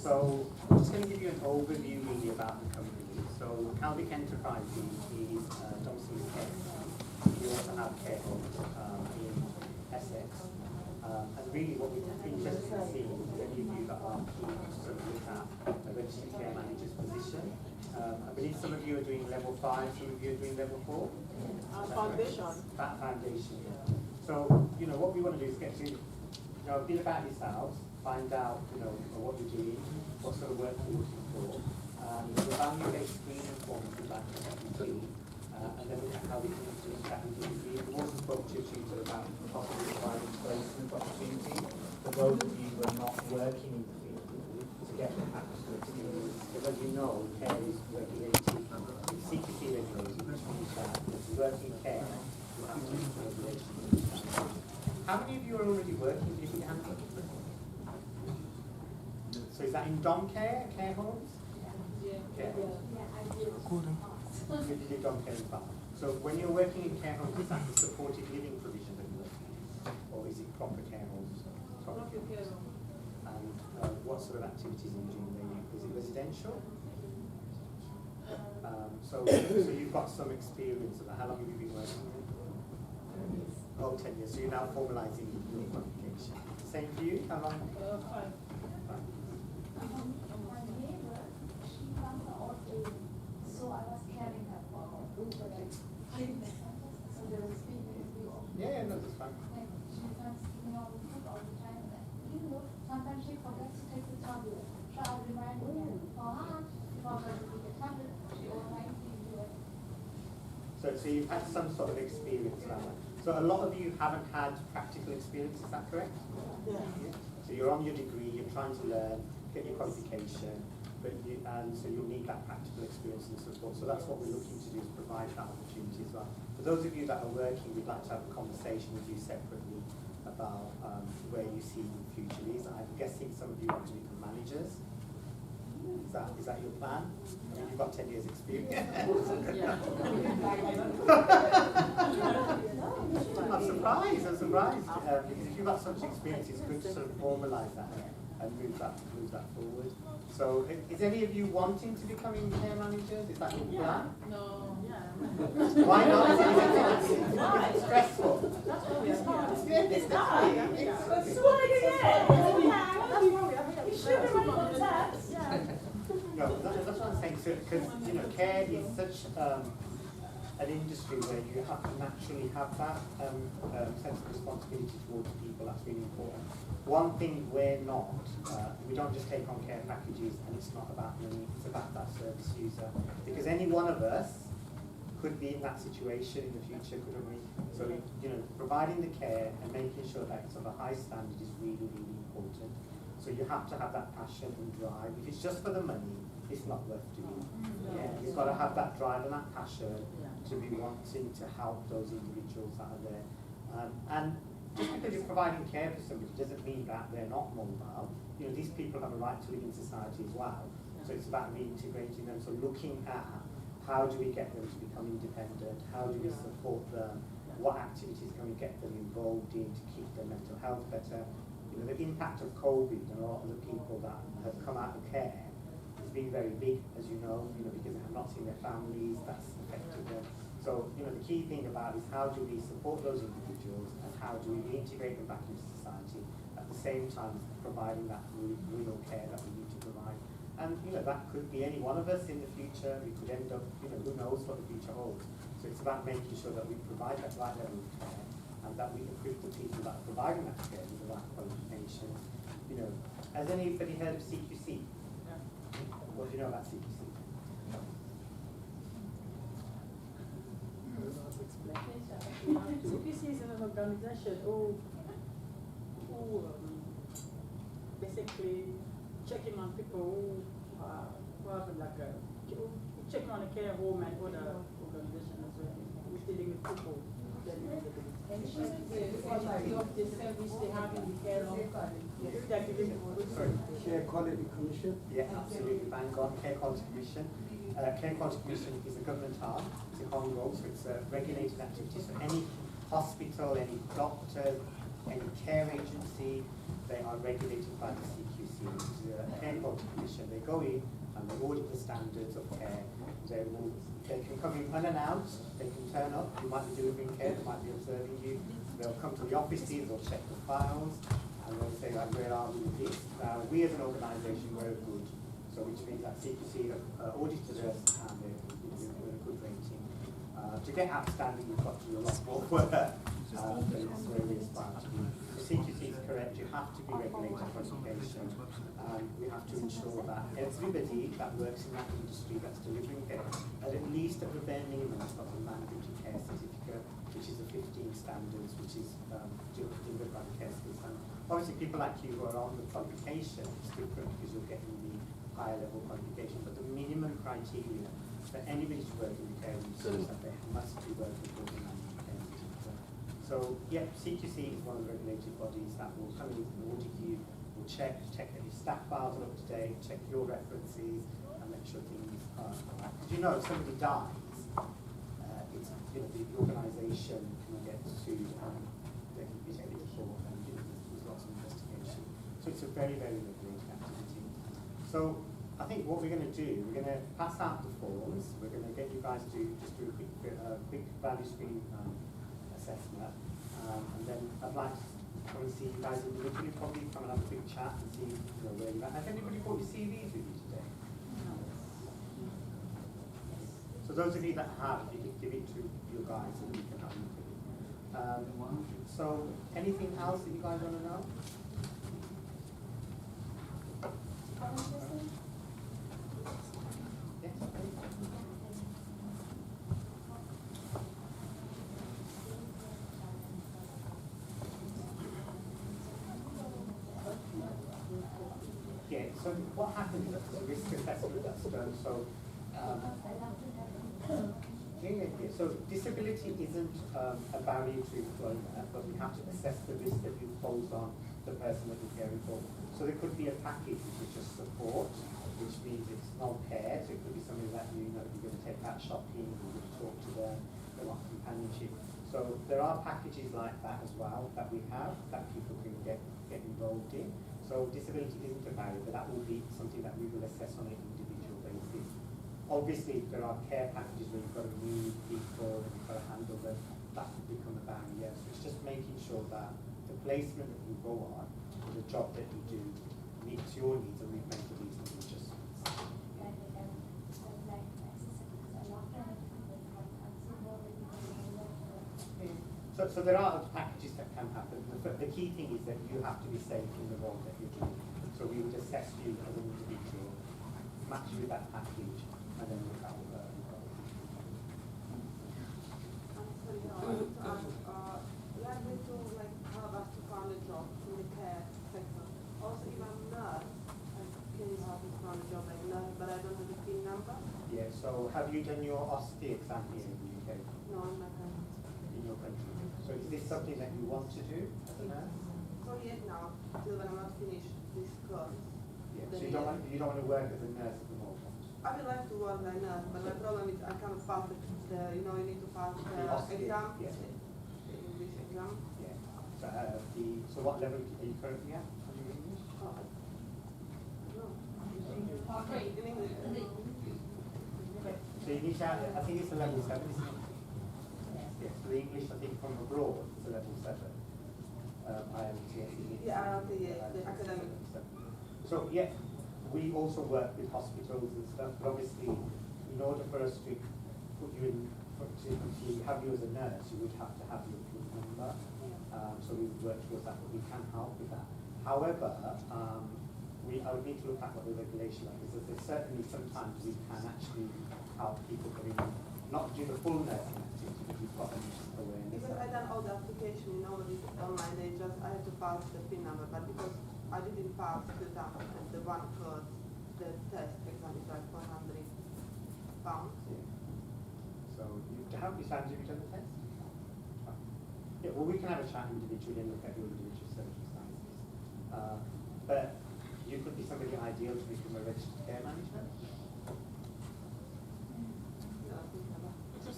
So I'm just going to give you an overview really about the company. So Calvic Enterprises is domiciled care. We also have care homes in Essex. And really what we're interested in seeing is any of you that are keen to sort of look at a registered care manager's position. I believe some of you are doing level 5, some of you are doing level 4. Foundation. That foundation. So, what we want to do is get to a bit about yourselves, find out, what you're doing, what sort of work you're looking for. The value-based screening form we'd like to complete, and then look at how we can do that in the field. We also spoke to your tutor about possibly providing placement opportunity for those of you who are not working in the field to get the practical experience. Because as you know, care is regulated, CQC regulated, which means that working care will have to be regulated. How many of you are already working in the hands? So is that in dom care homes? Care homes. You did dom care as well. So when you're working in care homes, is that the supported living provision that you're working in? Or is it proper care homes? Proper care homes. And what sort of activities are you doing there? Is it residential? So you've got some experience of that. How long have you been working there? Oh, 10 years. So you're now formalising your qualification. Same for you? How long? 5. So I was caring her for her treatment. So there was treatment. Yeah, no, that's fine. She was sitting on the food all the time. Sometimes she forgets to take the tablet. So I remind her, for her to take the tablet, she always do it. So you've had some sort of experience around that. So a lot of you haven't had practical experience, is that correct? Yeah. So you're on your degree, you're trying to learn, get your qualification, and so you'll need that practical experience and support. So that's what we're looking to do, is provide that opportunity as well. For those of you that are working, we'd like to have a conversation with you separately about where you see the future is. I'm guessing some of you want to become managers. Is that your plan? I mean, you've got 10 years experience. I'm surprised, because if you've got such experience, it's good to sort of formalise that and move that forward. So, is any of you wanting to become care managers? Is that your plan? No. Why not? Is it stressful? No, that's what I'm saying. Because care is such an industry where you have to naturally have that sense of responsibility towards people. That's really important. One thing we're not, we don't just take on care packages, and it's not about money. It's about that service user. Because any one of us could be in that situation in the future, couldn't we? So providing the care and making sure that it's of a high standard is really, really important. So you have to have that passion and drive. If it's just for the money, it's not worth doing. Yeah, you've got to have that drive and that passion to be wanting to help those individuals that are there. And just because you're providing care for somebody doesn't mean that they're not mobile. These people have a right to live in society as well. So it's about reintegrating them. So looking at how do we get them to become independent? How do we support them? What activities can we get them involved in to keep their mental health better? The impact of COVID and a lot of the people that have come out of care has been very big, as you know, because they have not seen their families, that's affected them. So, the key thing about is how do we support those individuals and how do we reintegrate them back into society at the same time providing that real care that we need to provide. And, that could be any one of us in the future. We could end up, who knows what the future holds. So it's about making sure that we provide that right level of care and that we equip the people that are providing that care with the right qualifications. Has anybody heard of CQC? Yeah. What do you know about CQC? CPC is an organization who basically checking on people who have checking on a care home and other organization as well, who's dealing with people. And the service they have in the care home. Care Quality Commission? Yeah, absolutely, bang on. Care Quality Commission. Care Quality Commission is a government arm. It's a common role, so it's a regulated activity. So any hospital, any doctor, any care agency, they are regulated by the CQC. team, which is a care quality commission. They go in and they audit the standards of care. They can come in unannounced, they can turn up, you might be delivering care, they might be observing you. They'll come to the offices, they'll check the files, and they'll say, like, where are we with this? We as an organisation, we're good, so which means that CQC audited us and we're a good rating. To get outstanding, you've got to do a lot more work than it's where we aspire to be. The CQC is correct, you have to be regulated qualification. We have to ensure that everybody that works in that industry that's delivering care, at least at the bare minimum, has got a mandatory care certificate, which is the 15 standards, which is delivered by the care skills. And obviously, people like you who are on the qualification is different because you're getting the higher level qualification, but the minimum criteria for anybody to work in the care industry is that they must be working for the mandatory care certificate. So, yeah, CQC is one of the regulated bodies that will come in and audit you, will check that your staff files are up to date, check your references, and make sure things are right. Because you know, if somebody dies, it's, the organisation can get sued and they can be taken to court, and there's lots of investigation. So it's a very, very regulated activity. So I think what we're going to do, we're going to pass out the forms. We're going to get you guys to just do a quick value screen assessment, and then I'd like to come and see you guys individually, probably come and have a quick chat and see where you're at. Has anybody brought your CVs with you today? No. So those of you that have, you can give it to your guys and you can have a look at it. So anything else that you guys want to know? Yes, please. Yeah, so what happens is there's a risk assessment that's done. So, so disability isn't a barrier to employment, but we have to assess the risk that you pose on the person that you're caring for. So there could be a package which is just support, which means it's not care. So it could be something that you're going to take out shopping, you're going to talk to them, they want companionship. So there are packages like that as well that we have that people can get involved in. So disability isn't a barrier, but that will be something that we will assess on an individual basis. Obviously, there are care packages where you've got to move people and you've got to handle them. That could become a barrier. So it's just making sure that the placement that you go on, or the job that you do, meets your needs and we've made the reasonable adjustments. So there are packages that can happen. The key thing is that you have to be safe in the role that you're doing. So we would assess you as an individual, match you with that package, and then look at the Let me to help us to find a job in the care sector. Also, if I'm nurse, can you help me find a job like nurse, but I don't have the PIN number? Yeah. So have you done your OSCE exam here in the UK? No, in my country. In your country. So is this something that you want to do as a nurse? So yes, now till when I'm not finished this course. Yeah. So you don't want to work as a nurse at the moment? I would like to work like nurse, but my problem is I can't pass the you need to pass the exam. Yeah. The English exam. Yeah. So what level are you currently at on your English? No. In English. So you need to have, I think it's a level 7, isn't it? Yes. So the English, I think from abroad, it's a level 7. Yeah, the academic. So yeah, we also work with hospitals and stuff, but obviously in order for us to put you in, to have you as a nurse, you would have to have your PIN number. So we would work towards that, but we can help with that. However, I would need to look at what the regulation is, because there's certainly sometimes we can actually help people come in, not do the full nursing activity, but you've got an awareness. Because I done all the application, this online, I had to pass the PIN number, but because I didn't pass the exam, and the one course, the test exam is like £400. Yeah. So how many times have you done the test? Yeah, well, we can have a chat individually and look at your individual circumstances. But you could be somebody ideal to become a registered care manager.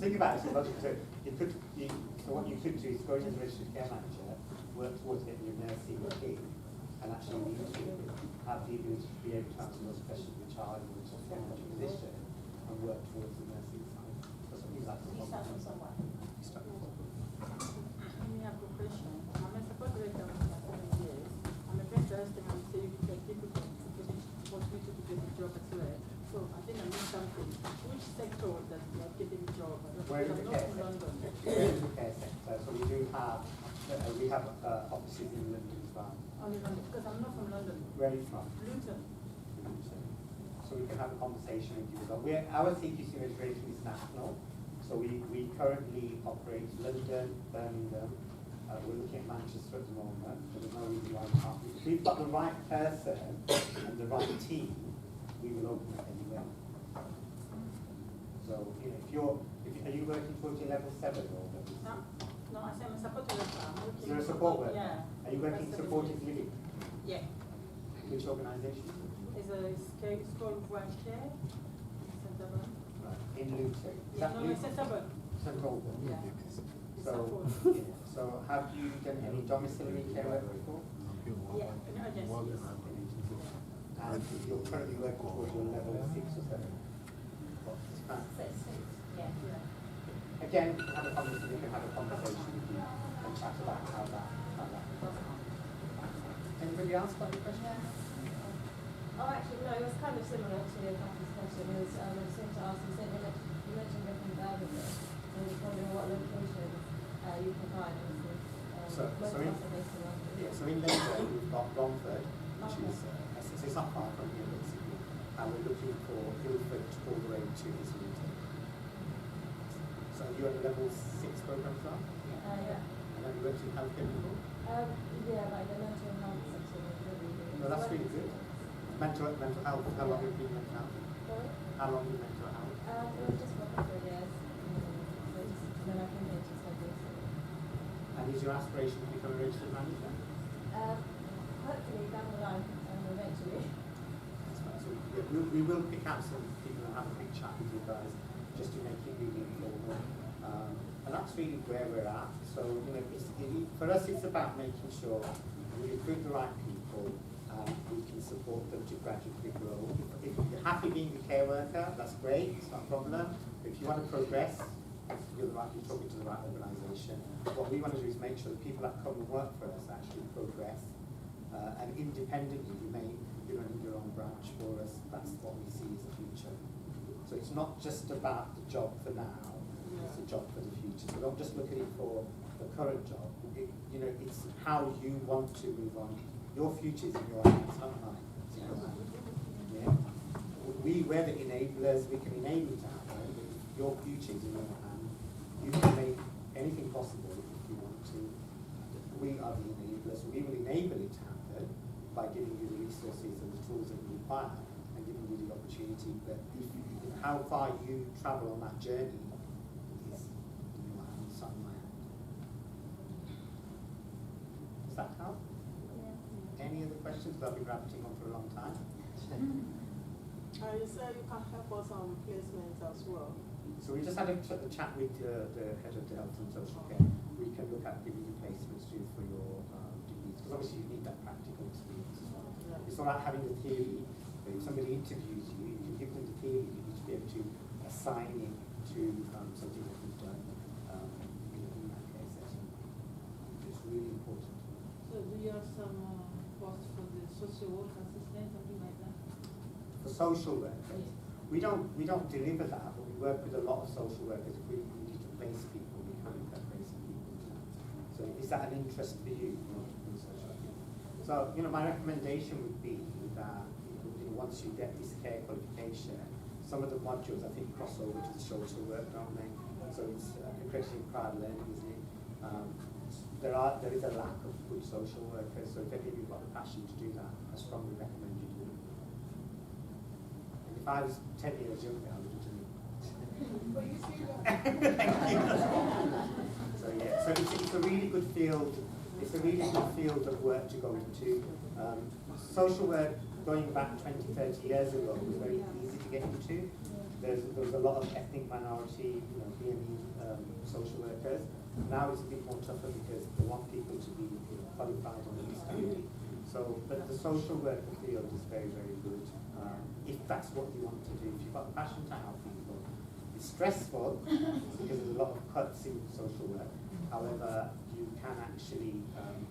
Think about it. So what you could do is go in as a registered care manager, work towards getting your nursing in, and actually have the the ability to be able to answer those questions which are in the technology position and work towards the nursing side. So something like You start from somewhere. Let me have a question. I'm a support director for 7 years. I'm a very interesting and say it's difficult to get the opportunity to get a job as well. So I think I need something. Which sector that you are getting a job? Where in the I'm care not from sector? London. Where in the care sector? So we have offices in London as well. Only London, because I'm not from London. Where are you from? Luton. So we can have a conversation with you as well. Our CQC registration is national, so we currently operate London, Birmingham. We're looking at Manchester at the moment, but there's no reason why we can't. If we've got the right person and the right team, we will open it anywhere. So, you know, are you working towards your level 7 or level 6? No, I say I'm a support worker. I'm working. Is there a support worker? Yeah. Are you working For 7 supported years. living? Yeah. Which organisation? It's called Branch Care. Centerburn. Right. In Luton. Is Yeah, that no, Luton? it's Centerburn. St. Albans? Yeah. So have you done any domiciliary care work before? Yeah, in agencies. And you're currently working towards your level 6 or 7? Yeah. Yeah. Again, we can have a conversation with you and chat about how that goes. Anybody else got any questions? Oh, actually, no, it was kind of similar to your discussion. It was, I was going to ask, you mentioned you're from Birmingham, and I was wondering what locations you provide. So in London, we've got Romford, which is Essex. It's not far from here, basically. And we're looking for Guildford all the way to Islington. So you're on the level 6 program as well? Yeah. And then you worked in healthcare before? Yeah, like the mental health section is really good. Well, that's really good. Mental health, how long have you been mental health? Sorry? How long have you been mental health? It was just for a couple of years. Then I came here to study. And is your aspiration to become a registered manager? Hopefully down the line, eventually. That's fine. So yeah, we will pick out some people and have a big chat with you guys just to make it really informal. And that's really where we're at. So, you know, for us it's about making sure we recruit the right people and we can support them to gradually grow. If you're happy being a care worker, that's great, it's not a problem. If you want to progress, you're talking to the right organisation. What we want to do is make sure that people that come and work for us actually progress. And independently, you may be running your own branch for us. That's what we see as the future. So it's not just about the job for now, it's a job for the future. So don't just look at it for the current job. You know, it's how you want to move on. Your future is in your hands, not mine. It's in your hands. Yeah? We're the enablers, we can enable it to happen, but your future is in your hands. You can make anything possible if you want to. We are the enablers, so we will enable it to happen by giving you the resources and the tools that you require and giving you the opportunity. But how far you travel on that journey is in your hands, not in my hand. Does that help? Yeah. Any other questions? I've been rabbiting on for a long time. You said you can help us on placements as well. So we just had a chat with the head of the health and social care. We can look at giving you placements too for your degrees, because obviously you need that practical experience as well. Yeah. It's not like having the theory, but if somebody interviews you, you can give them the theory, you need to be able to assign it to something that you've done in that care setting. It's really important. So do you have some posts for the social work assistant, something like that? For social workers, we don't deliver that, but we work with a lot of social workers. If we need to place people, we can look at placing people. So is that an interest for you? So, you know, my recommendation would be that, you know, once you get this care qualification, some of the modules I think cross over to the social work, don't they? So it's accrediting prior learning, isn't it? There is a lack of good social workers, so if any of you've got the passion to do that, I strongly recommend you do it. And if I was 10 years younger, I would have done it. Thank you. So yeah, so it's a really good field. It's a really good field of work to go into. Social work, going back 20, 30 years ago, was very easy to get into. There was a lot of ethnic minority, you know, BME social workers. Now it's a bit more tougher because they want people to be qualified and understanding. So, but the social worker field is very, very good. If that's what you want to do, if you've got a passion to help people, it's stressful because there's a lot of cuts in social work. However, you can actually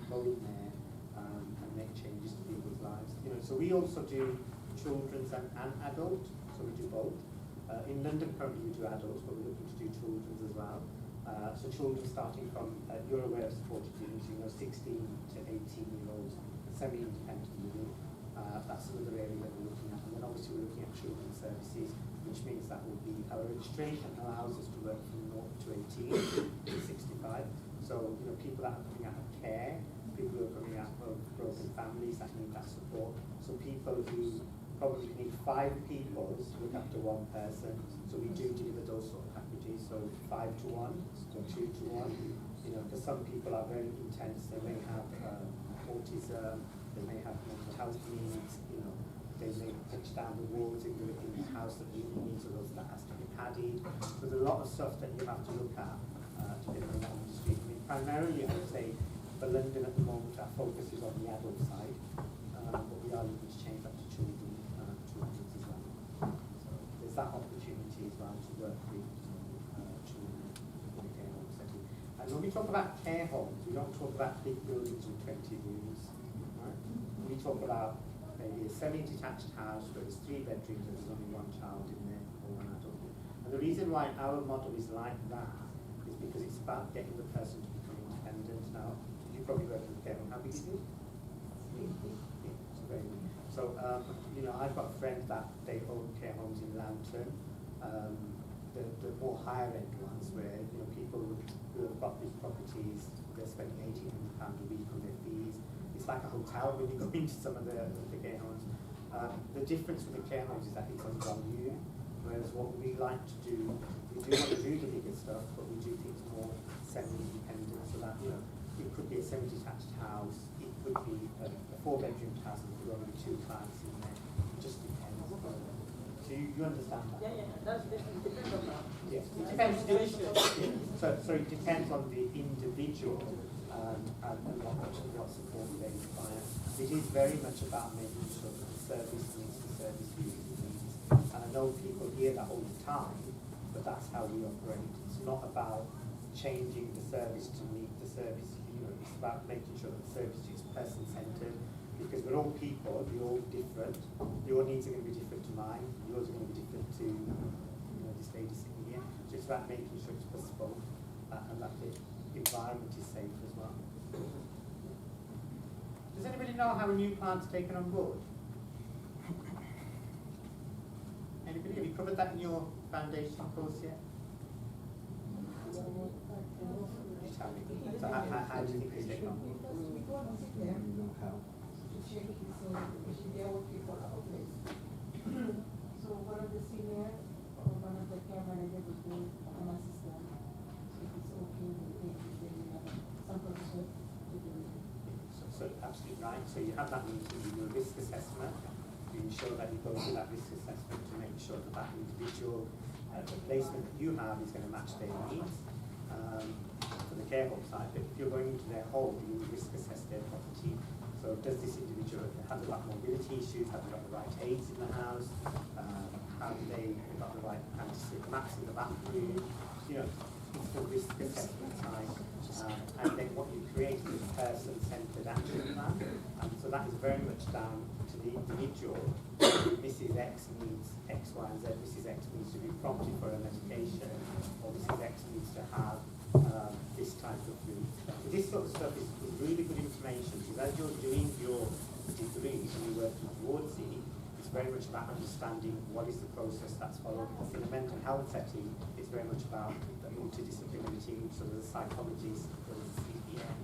go in there and make changes to people's lives. You know, so we also do children's and adult, so we do both. In London currently we do adults, but we're looking to do children's as well. So children starting from, you're aware of supported living, so you know 16 to 18-year-olds, semi-independent living. That's another area that we're looking at. And then obviously we're looking at children's services, which means that will be, our registration allows us to work from 0 to 18 to 65. So, you know, people that are coming out of care, people who are coming out of broken families that need that support. So people who probably need 5 people to look after 1 person. So we do deliver those sort of packages. So 5 to 1 or 2 to 1. You know, because some people are very intense. They may have autism. They may have mental health needs. You know, they may pitch down the walls in the house that really needs those that has to be padded. So there's a lot of stuff that you have to look at to get in that industry. I mean, primarily, I would say for London at the moment, our focus is on the adult side, but we are looking to change that to children as well. So there's that opportunity as well to work with children in a care home setting. And when we talk about care homes, we don't talk about big buildings with 20 rooms. Right? We talk about maybe a semi-detached house where there's 3 bedrooms and there's only 1 child in there or 1 adult. And the reason why our model is like that is because it's about getting the person to become independent. Now, you probably work with care home. How big is it? So, you know, I've got friends that they own care homes in Lambton, the more higher end ones where, you know, people who have got these properties, they're spending £1,800 a week on their fees. It's like a hotel when you go into some of the care homes. The difference with the care homes is that it's on you, whereas what we like to do, we do want to do the bigger stuff, but we do things more semi-independent, so that, you know, it could be a semi-detached house, it could be a 4-bedroom house with only 2 clients in there. It just depends. So you understand that? Yeah, that's different. Depends on that. Yes, it depends. So it depends on the individual and what support they require. It is very much about making sure that the service meets the service user needs. And I know people hear that all the time, but that's how we operate. It's not about changing the service to meet the service. You know, it's about making sure that the service is person-centered. Because we're all people, we're all different. Your needs are going to be different to mine. Yours are going to be different to, you know, this lady sitting here. So it's about making sure it's bespoke and that the environment is safe as well. Does anybody know how a new client's taken on board? Anybody? Have you covered that in your foundation course yet? Just tell me. So how do you think it's taken on board? So one of the senior or one of the care manager would be an assistant. If it's okay with it, then we have some person to do it. So absolutely right. So you have that meeting, you do a risk assessment, you ensure that you go through that risk assessment to make sure that that individual, the placement that you have is going to match their needs for the care home side. But if you're going into their home, you risk assess their property. So does this individual have the right mobility issues? Have they got the right aids in the house? Have they got the right anti-slip mats in the bathroom? You know, it's the risk assessment side. And then what you create is a person-centered action plan. And so that is very much down to the individual. Mrs. X needs X, Y, and Z. Mrs. X needs to be prompted for a medication, or Mrs. X needs to have this type of food. So this sort of stuff is really good information, because as you're doing your degree and you're working towards it, it's very much about understanding what is the process that's followed. In a mental health setting, it's very much about the multidisciplinary team, so there's a psychologist, there's a CPM,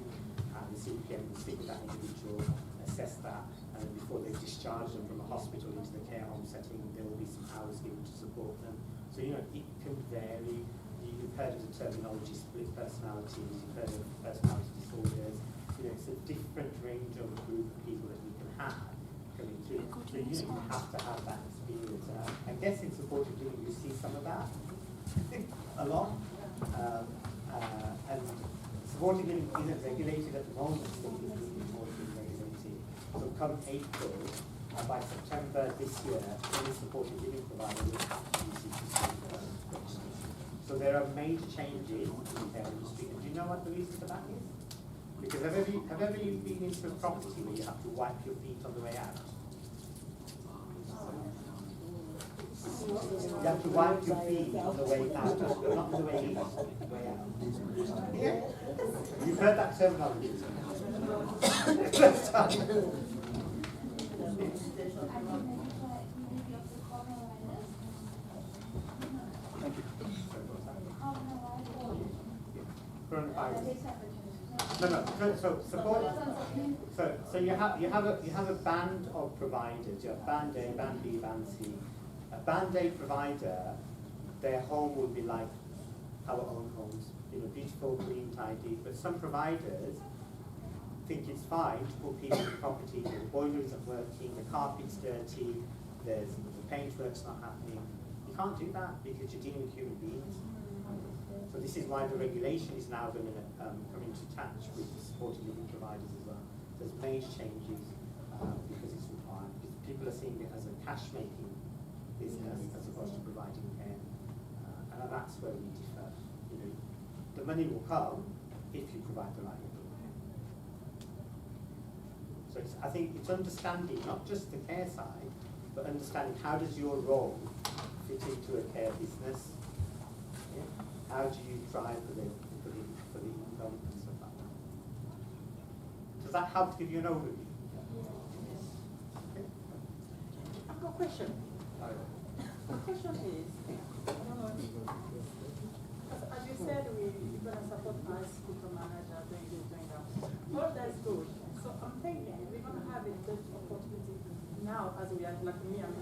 and the CPM will sit with that individual, assess that, and before they discharge them from a hospital into the care home setting, there will be some hours given to support them. So, you know, it can vary. You've heard of the terminology split personalities, you've heard of personality disorders. You know, it's a different range of group of people that you can have coming through. So you have to have that experience. I guess in supported living you see some of that a lot. And supported living isn't regulated at the moment, so it's more regulated. So come April, and by September this year, any supported living provider will have to use CQC registration. So there are major changes in the care industry. And do you know what the reason for that is? Because have ever you been into a property where you have to wipe your feet on the way out? You have to wipe your feet on the way out, not the way in, the way out. Yeah. You've heard that terminology. First time. No. So support. So you have a band of providers. You have band A, band B, band C. A band A provider, their home would be like our own homes, beautiful, clean, tidy. But some providers think it's fine to put people in property where the boiler isn't working, the carpet's dirty, the paintwork's not happening. You can't do that because you're dealing with human beings. So this is why the regulation is now going to come into touch with the supported living providers as well. There's major changes because it's required. Because people are seeing it as a cash-making business as opposed to providing care, and that's where we differ. The money will come if you provide the right level of care. So I think it's understanding not just the care side, but understanding how does your role fit into a care business. Yeah? How do you drive for the income and stuff like that? Does that help to give you an overview? Okay. I've got a question. The question is, as you said, we're going to support us, people manager, doing this, doing that. All that's good. So I'm thinking we're going to have a good opportunity now, as we are, like me, I'm